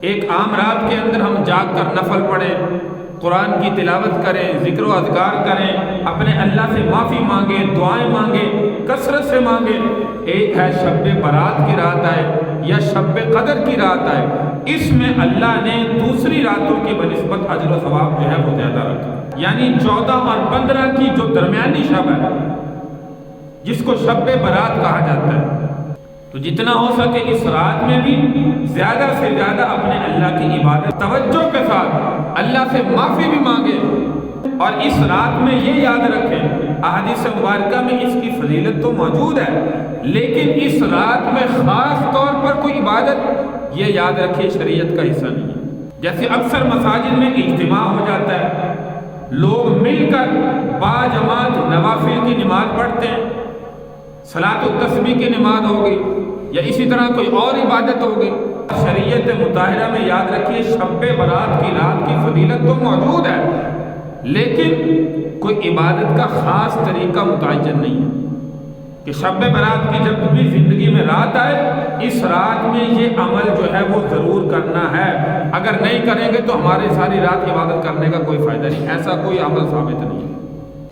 ایک عام رات کے اندر ہم جاگ کر نفل پڑھیں، قرآن کی تلاوت کریں، ذکر و اذکار کریں، اپنے اللہ سے معافی مانگیں، دعائیں مانگیں، کثرت سے مانگیں۔ ایک ہے شب برات کی رات آئے یا شب قدر کی رات آئے، اس میں اللہ نے دوسری راتوں کی بنسبت اجر و ثواب جو ہے وہ زیادہ رکھا، یعنی 14 اور 15 کی جو درمیانی شب ہے جس کو شب برات کہا جاتا ہے، تو جتنا ہو سکے اس رات میں بھی زیادہ سے زیادہ اپنے اللہ کی عبادت توجہ کے ساتھ اللہ سے معافی بھی مانگے، اور اس رات میں یہ یاد رکھیں، احادیث مبارکہ میں اس کی فضیلت تو موجود ہے، لیکن اس رات میں خاص طور پر کوئی عبادت یہ یاد رکھیں شریعت کا حصہ نہیں ہے۔ جیسے اکثر مساجد میں اجتماع ہو جاتا ہے، لوگ مل کر باجماعت نوافل کی نماز پڑھتے ہیں، صلاۃ التسبیح کی نماز ہوگی یا اسی طرح کوئی اور عبادت ہوگی۔ شریعت مطہرہ میں یاد رکھیے شب برات کی رات کی فضیلت تو موجود ہے، لیکن کوئی عبادت کا خاص طریقہ متعین نہیں ہے کہ شب برات کی جب بھی زندگی میں رات آئے اس رات میں یہ عمل جو ہے وہ ضرور کرنا ہے، اگر نہیں کریں گے تو ہمارے ساری رات عبادت کرنے کا کوئی فائدہ نہیں، ایسا کوئی عمل ثابت نہیں ہے۔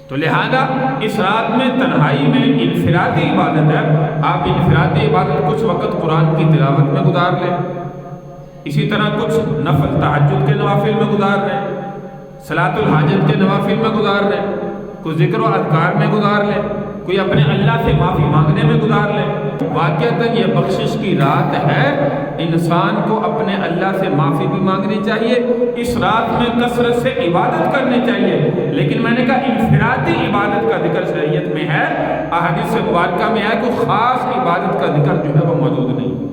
تو لہذا اس رات میں تنہائی میں انفرادی عبادت ہے، آپ انفرادی عبادت کچھ وقت قرآن کی تلاوت میں گزار لیں، اسی طرح کچھ نفل تہجد کے نوافل میں گزار لیں، صلاۃ الحاجت کے نوافل میں گزار لیں، کوئی ذکر و اذکار میں گزار لیں، کوئی اپنے اللہ سے معافی مانگنے میں گزار لیں۔ واقعتاً یہ بخشش کی رات ہے، انسان کو اپنے اللہ سے معافی بھی مانگنی چاہیے، اس رات میں کثرت سے عبادت کرنی چاہیے، لیکن میں نے کہا انفرادی عبادت کا ذکر شریعت میں ہے، احادیث مبارکہ میں ہے، کوئی خاص عبادت کا ذکر جو ہے وہ موجود نہیں۔